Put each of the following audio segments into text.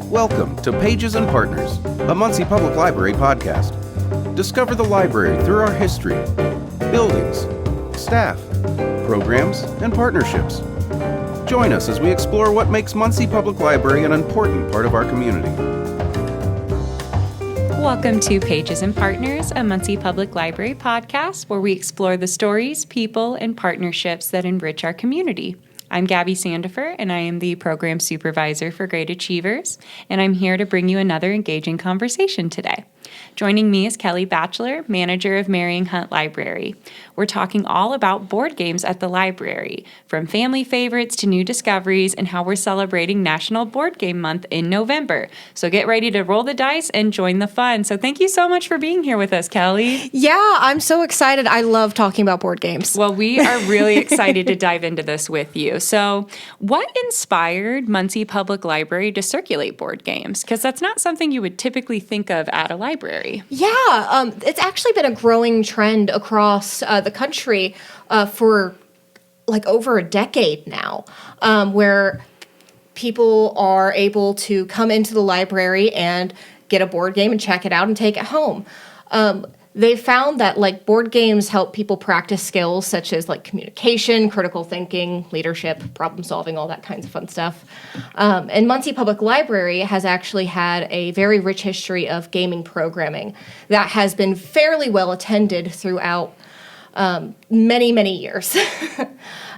Welcome to Pages and Partners, a Muncie Public Library podcast. Discover the library through our history, buildings, staff, programs, and partnerships. Join us as we explore what makes Muncie Public Library an important part of our community. Welcome to Pages and Partners, a Muncie Public Library podcast where we explore the stories, people, and partnerships that enrich our community. I'm Gabby Sandefer, and I am the Program Supervisor for Great Achievers, and I'm here to bring you another engaging conversation today. Joining me is Kelly Batchelor, Manager of Marion Hunt Library. We're talking all about board games at the library, from family favorites to new discoveries, and how we're celebrating National Board Game Month in November. So get ready to roll the dice and join the fun. So thank you so much for being here with us, Kelly. Yeah, I'm so excited. I love talking about board games. Well, we are really excited to dive into this with you. So what inspired Muncie Public Library to circulate board games? Because that's not something you would typically think of at a library. Yeah, it's actually been a growing trend across the country for like over a decade now, where people are able to come into the library and get a board game and check it out and take it home. They found that like board games help people practice skills such as like communication, critical thinking, leadership, problem solving, all that kinds of fun stuff. And Muncie Public Library has actually had a very rich history of gaming programming that has been fairly well attended throughout many, many years.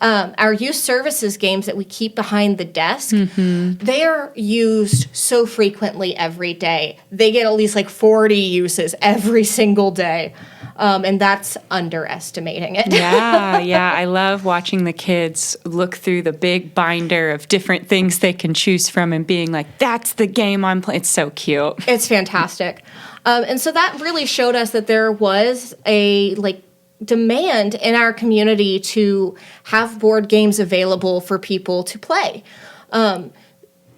Our youth services games that we keep behind the desk, they are used so frequently every day. They get at least like 40 uses every single day. And that's underestimating it. Yeah. I love watching the kids look through the big binder of different things they can choose from and being like, that's the game I'm playing. It's so cute. It's fantastic. And so that really showed us that there was a demand in our community to have board games available for people to play.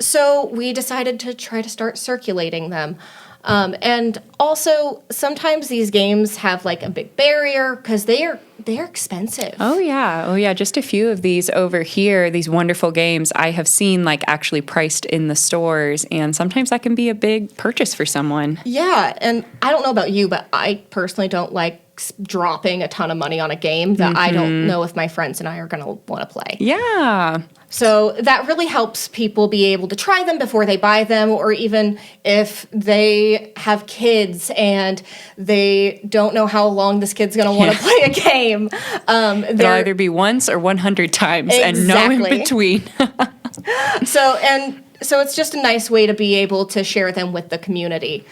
So we decided to try to start circulating them. And also, sometimes these games have like a big barrier because they're expensive. Oh yeah. Just a few of these over here, these wonderful games I have seen like actually priced in the stores, and sometimes that can be a big purchase for someone. Yeah, and I don't know about you, but I personally don't like dropping a ton of money on a game that I don't know if my friends and I are going to want to play. Yeah. So that really helps people be able to try them before they buy them, or even if they have kids and they don't know how long this kid's going to want to play a game. It'll either be once or 100 times and no in between. So it's just a nice way to be able to share them with the community.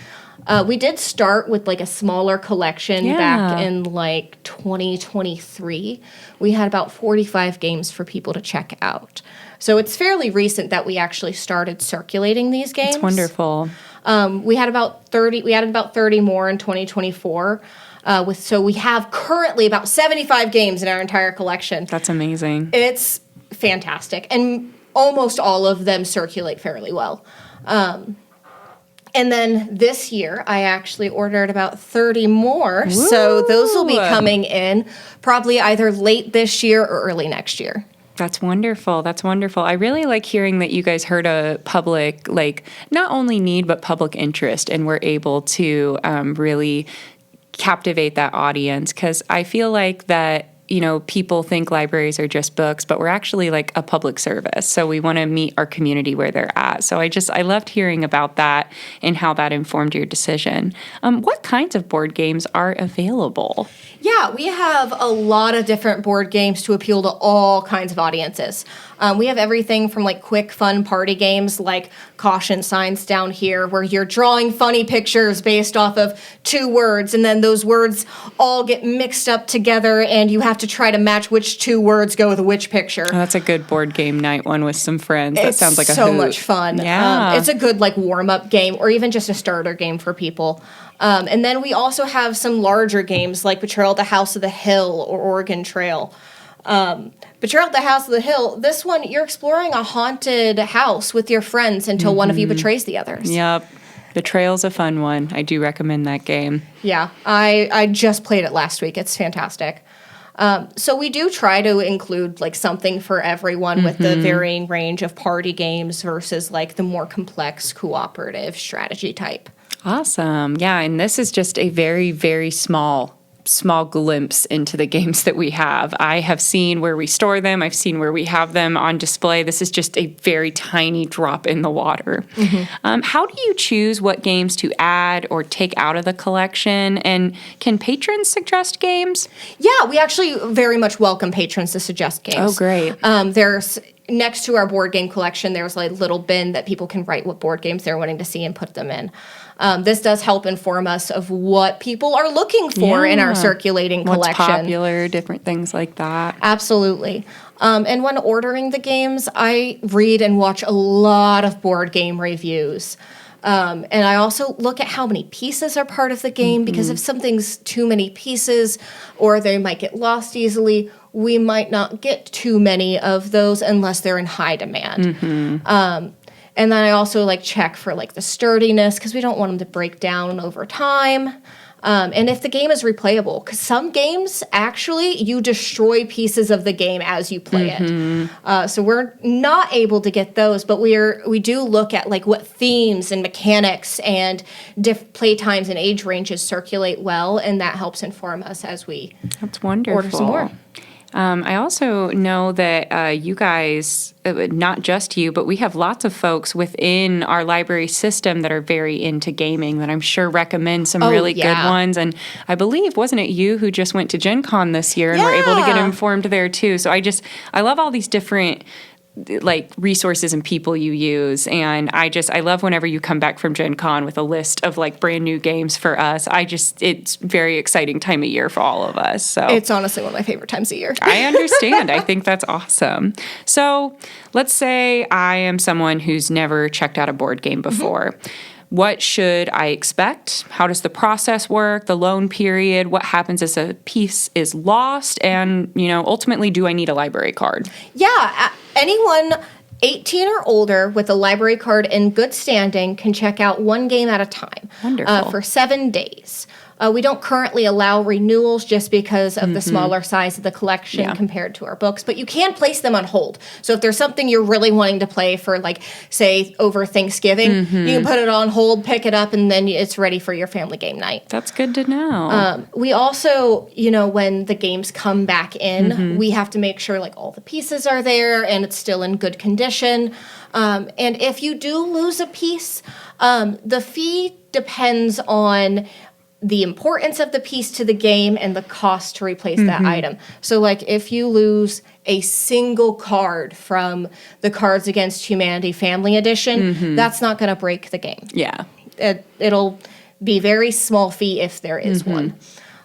We did start with like a smaller collection back in like 2023. We had about 45 games for people to check out. So it's fairly recent that we actually started circulating these games. That's wonderful. We added about 30 more in 2024. So we have currently about 75 games in our entire collection. That's amazing. It's fantastic. And almost all of them circulate fairly well. And then this year, I actually ordered about 30 more. Woo! So those will be coming in probably either late this year or early next year. That's wonderful. I really like hearing that you guys heard a public, not only need, but public interest, and were able to really captivate that audience. Because I feel like that, people think libraries are just books, but we're actually like a public service. So we want to meet our community where they're at. So I loved hearing about that and how that informed your decision. What kinds of board games are available? Yeah, we have a lot of different board games to appeal to all kinds of audiences. We have everything from like quick, fun party games like caution signs down here, where you're drawing funny pictures based off of 2 words, and then those words all get mixed up together, and you have to try to match which 2 words go with which picture. Oh, that's a good board game night one with some friends. That sounds like a so hoot. Much fun. Yeah. It's a good like warm-up game, or even just a starter game for people. And then we also have some larger games like Betrayal at the House of the Hill or Oregon Trail. Betrayal at the House of the Hill, this one, you're exploring a haunted house with your friends until one of you betrays the others. Yep. Betrayal's a fun one. I do recommend that game. Yeah, I just played it last week. It's fantastic. So we do try to include like something for everyone with the varying range of party games versus like the more complex cooperative strategy type. Awesome. Yeah, and this is just a very, very small glimpse into the games that we have. I have seen where we store them. I've seen where we have them on display. This is just a very tiny drop in the water. How do you choose what games to add or take out of the collection? And can patrons suggest games? Yeah, we actually very much welcome patrons to suggest games. Oh, great. There's next to our board game collection, there's like a little bin that people can write what board games they're wanting to see and put them in. This does help inform us of what people are looking for in our circulating collection. What's popular, different things like that. Absolutely. And when ordering the games, I read and watch a lot of board game reviews. And I also look at how many pieces are part of the game, because if something's too many pieces or they might get lost easily, we might not get too many of those unless they're in high demand. And then I also like check for like the sturdiness, because we don't want them to break down over time. And if the game is replayable, because some games actually you destroy pieces of the game as you play it. So we're not able to get those, but we do look at like what themes and mechanics and play times and age ranges circulate well, and that helps inform us as we That's wonderful. order some more. I also know that you guys, not just you, but we have lots of folks within our library system that are very into gaming that I'm sure recommend some really good ones. And I believe, wasn't it you who just went to Gen Con this year and were able to get informed there too? So I love all these different like resources and people you use, and I love whenever you come back from Gen Con with a list of like brand new games for us. It's very exciting time of year for all of us. So it's honestly one of my favorite times of year. I understand. I think that's awesome. So let's say I am someone who's never checked out a board game before. What should I expect? How does the process work? The loan period? What happens if a piece is lost? And, ultimately, do I need a library card? Yeah, anyone 18 or older with a library card in good standing can check out one game at a time. Wonderful. For 7 days. We don't currently allow renewals just because of the smaller size of the collection compared to our books, but you can place them on hold. So if there's something you're really wanting to play for, like, say, over Thanksgiving, you can put it on hold, pick it up, and then it's ready for your family game night. That's good to know. We also, when the games come back in, we have to make sure, like, all the pieces are there and it's still in good condition. And if you do lose a piece, the fee depends on the importance of the piece to the game and the cost to replace that item. So, like, if you lose a single card from the Cards Against Humanity Family Edition, that's not going to break the game. Yeah. It'll be very small fee if there is one.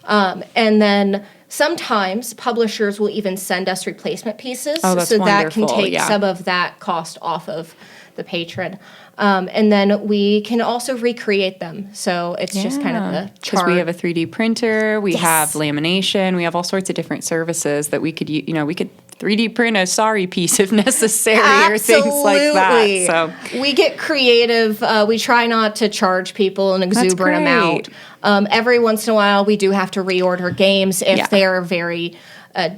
And then sometimes publishers will even send us replacement pieces. Oh, that's so that can wonderful. take some of that cost off of the patron. And then we can also recreate them. So it's just kind of the chart. Because we have a 3D printer, we have lamination, we have all sorts of different services that we could, we could 3D print a sorry piece if necessary or things like that. So we get creative. We try not to charge people an exuberant amount. Every once in a while, we do have to reorder games if they're very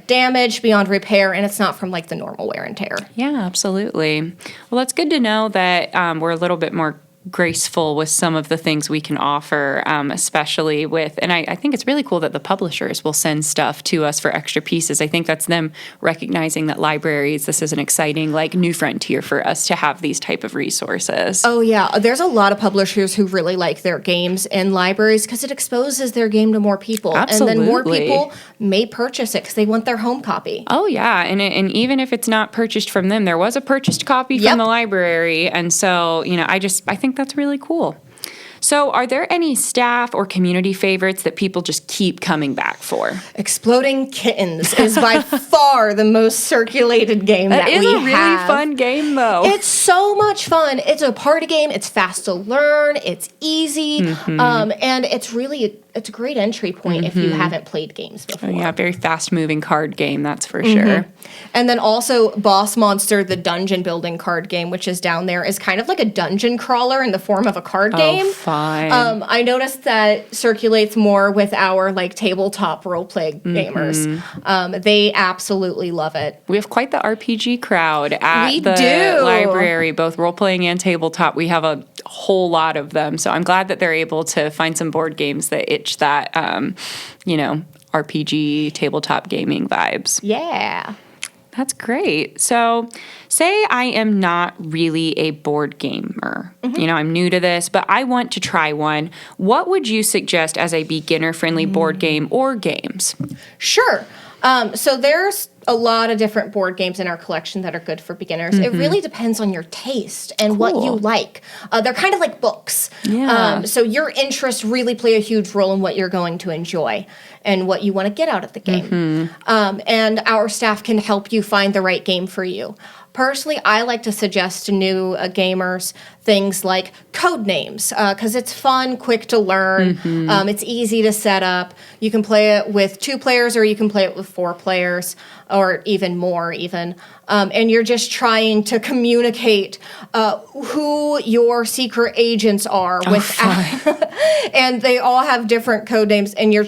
damaged beyond repair and it's not from like the normal wear and tear. Yeah, absolutely. Well, that's good to know that we're a little bit more graceful with some of the things we can offer, especially with, and I think it's really cool that the publishers will send stuff to us for extra pieces. I think that's them recognizing that libraries, this is an exciting like new frontier for us to have these type of resources. Oh yeah, there's a lot of publishers who really like their games in libraries because it exposes their game to more people. Absolutely. And then more people may purchase it because they want their home copy. Oh yeah, and even if it's not purchased from them, there was a purchased copy from the library, and so I think that's really cool. So are there any staff or community favorites that people just keep coming back for? Exploding Kittens is by far the most circulated game that we have. That is a really fun game, though. It's so much fun. It's a party game. It's fast to learn. It's easy. And it's really it's a great entry point if you haven't played games before. Yeah, very fast-moving card game, that's for sure. And then also Boss Monster, the dungeon building card game, which is down there, is kind of like a dungeon crawler in the form of a card game. Oh, fine. I noticed that circulates more with our like tabletop roleplay gamers. They absolutely love it. We have quite the RPG crowd at We the do. library, both role-playing and tabletop. We have a whole lot of them, so I'm glad that they're able to find some board games that itch that, RPG tabletop gaming vibes. Yeah. That's great. So, say I am not really a board gamer. I'm new to this, but I want to try one. What would you suggest as a beginner-friendly board game or games? Sure. So there's a lot of different board games in our collection that are good for beginners. It really depends on your taste and what you like. They're kind of like books. Yeah. So your interests really play a huge role in what you're going to enjoy and what you want to get out of the game. And our staff can help you find the right game for you. Personally, I like to suggest to new gamers things like code names because it's fun, quick to learn. It's easy to set up. You can play it with 2 players or you can play it with 4 players or even more even. And you're just trying to communicate who your secret agents are with, and they all have different code names. And you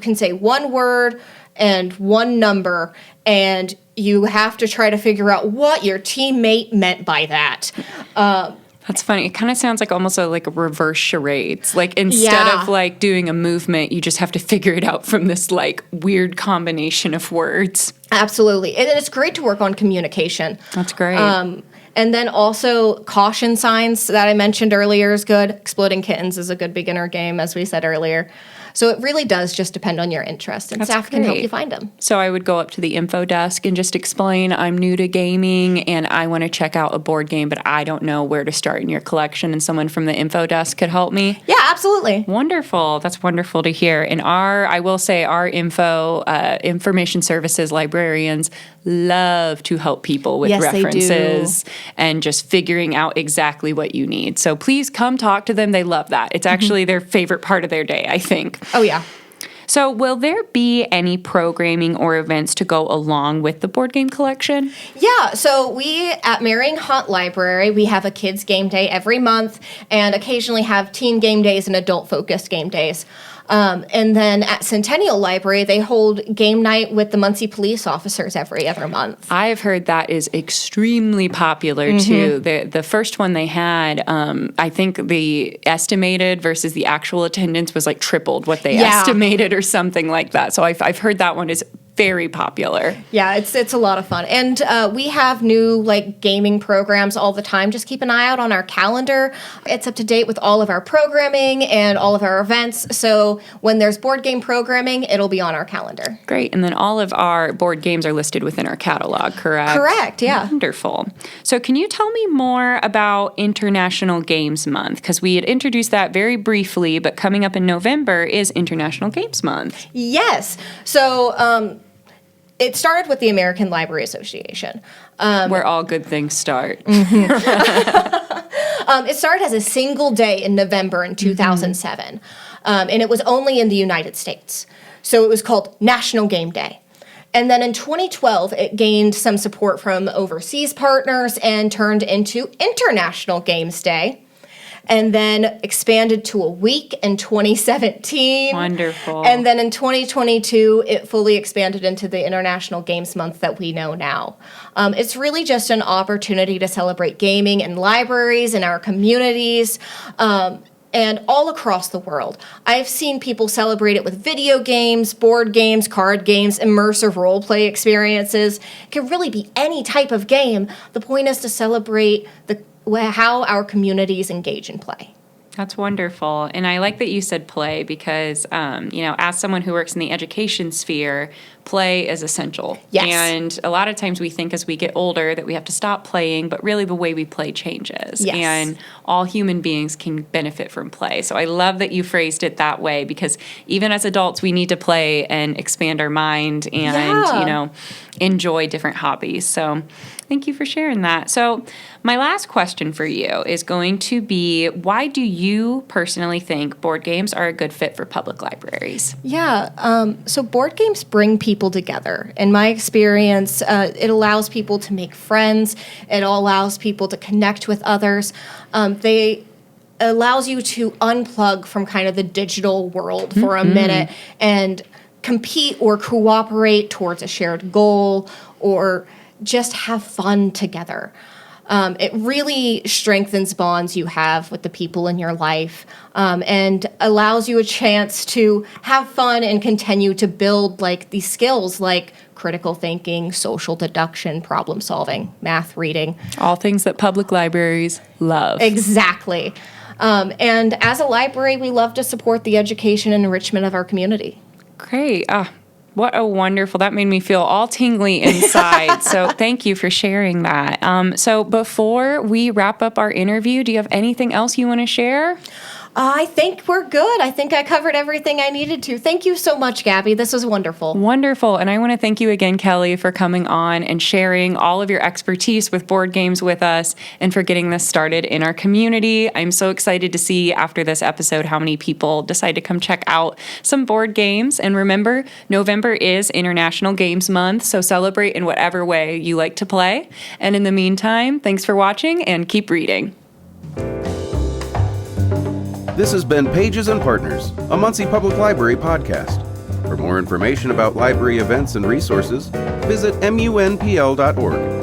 can say one word and one number, and you have to try to figure out what your teammate meant by that. That's funny. It kind of sounds like almost like a reverse charades. Like instead of like doing a movement, you just have to figure it out from this like weird combination of words. Absolutely. And it's great to work on communication. That's great. And then also caution signs that I mentioned earlier is good. Exploding Kittens is a good beginner game, as we said earlier. So it really does just depend on your interest, and staff can help you find them. So I would go up to the info desk and just explain, I'm new to gaming and I want to check out a board game, but I don't know where to start in your collection, and someone from the info desk could help me? Yeah, absolutely. Wonderful. That's wonderful to hear. And I will say our information services librarians love to help people with references and just figuring out exactly what you need. So please come talk to them. They love that. It's actually their favorite part of their day, I think. Oh, yeah. So will there be any programming or events to go along with the board game collection? Yeah, so we at Marion Hunt Library, we have a kids game day every month and occasionally have teen game days and adult-focused game days. And then at Centennial Library, they hold game night with the Muncie police officers every other month. I've heard that is extremely popular, too. The first one they had, I think the estimated versus the actual attendance was like tripled what they estimated or something like that. So I've heard that one is very popular. Yeah, it's a lot of fun. And we have new like gaming programs all the time. Just keep an eye out on our calendar. It's up to date with all of our programming and all of our events. So when there's board game programming, it'll be on our calendar. Great. And then all of our board games are listed within our catalog, correct? Correct, yeah. Wonderful. So can you tell me more about International Games Month? Because we had introduced that very briefly, but coming up in November is International Games Month. Yes. So it started with the American Library Association. Where all good things start. It started as a single day in November in 2007, and it was only in the United States. So it was called National Game Day. And then in 2012, it gained some support from overseas partners and turned into International Games Day. And then expanded to a week in 2017. Wonderful. And then in 2022, it fully expanded into the International Games Month that we know now. It's really just an opportunity to celebrate gaming in libraries, in our communities, and all across the world. I've seen people celebrate it with video games, board games, card games, immersive role-play experiences. It can really be any type of game. The point is to celebrate how our communities engage in play. That's wonderful. And I like that you said play because, as someone who works in the education sphere, play is essential. Yes. And a lot of times we think as we get older that we have to stop playing, but really the way we play changes. Yes. And all human beings can benefit from play. So I love that you phrased it that way because even as adults, we need to play and expand our mind and, enjoy different hobbies. So thank you for sharing that. So My last question for you is going to be, why do you personally think board games are a good fit for public libraries? Yeah, so board games bring people together. In my experience, it allows people to make friends. It allows people to connect with others. They allows you to unplug from kind of the digital world for a minute and compete or cooperate towards a shared goal or just have fun together. It really strengthens bonds you have with the people in your life, and allows you a chance to have fun and continue to build like these skills like critical thinking, social deduction, problem solving, math, reading. All things that public libraries love. Exactly. And as a library, we love to support the education and enrichment of our community. Great. What a wonderful, that made me feel all tingly inside. So thank you for sharing that. So before we wrap up our interview, do you have anything else you want to share? I think we're good. I think I covered everything I needed to. Thank you so much, Gabby. This was wonderful. Wonderful. And I want to thank you again, Kelly, for coming on and sharing all of your expertise with board games with us and for getting this started in our community. I'm so excited to see after this episode how many people decide to come check out some board games. And remember, November is International Games Month, so celebrate in whatever way you like to play. And in the meantime, thanks for watching and keep reading. This has been Pages and Partners, a Muncie Public Library podcast. For more information about library events and resources, visit munpl.org.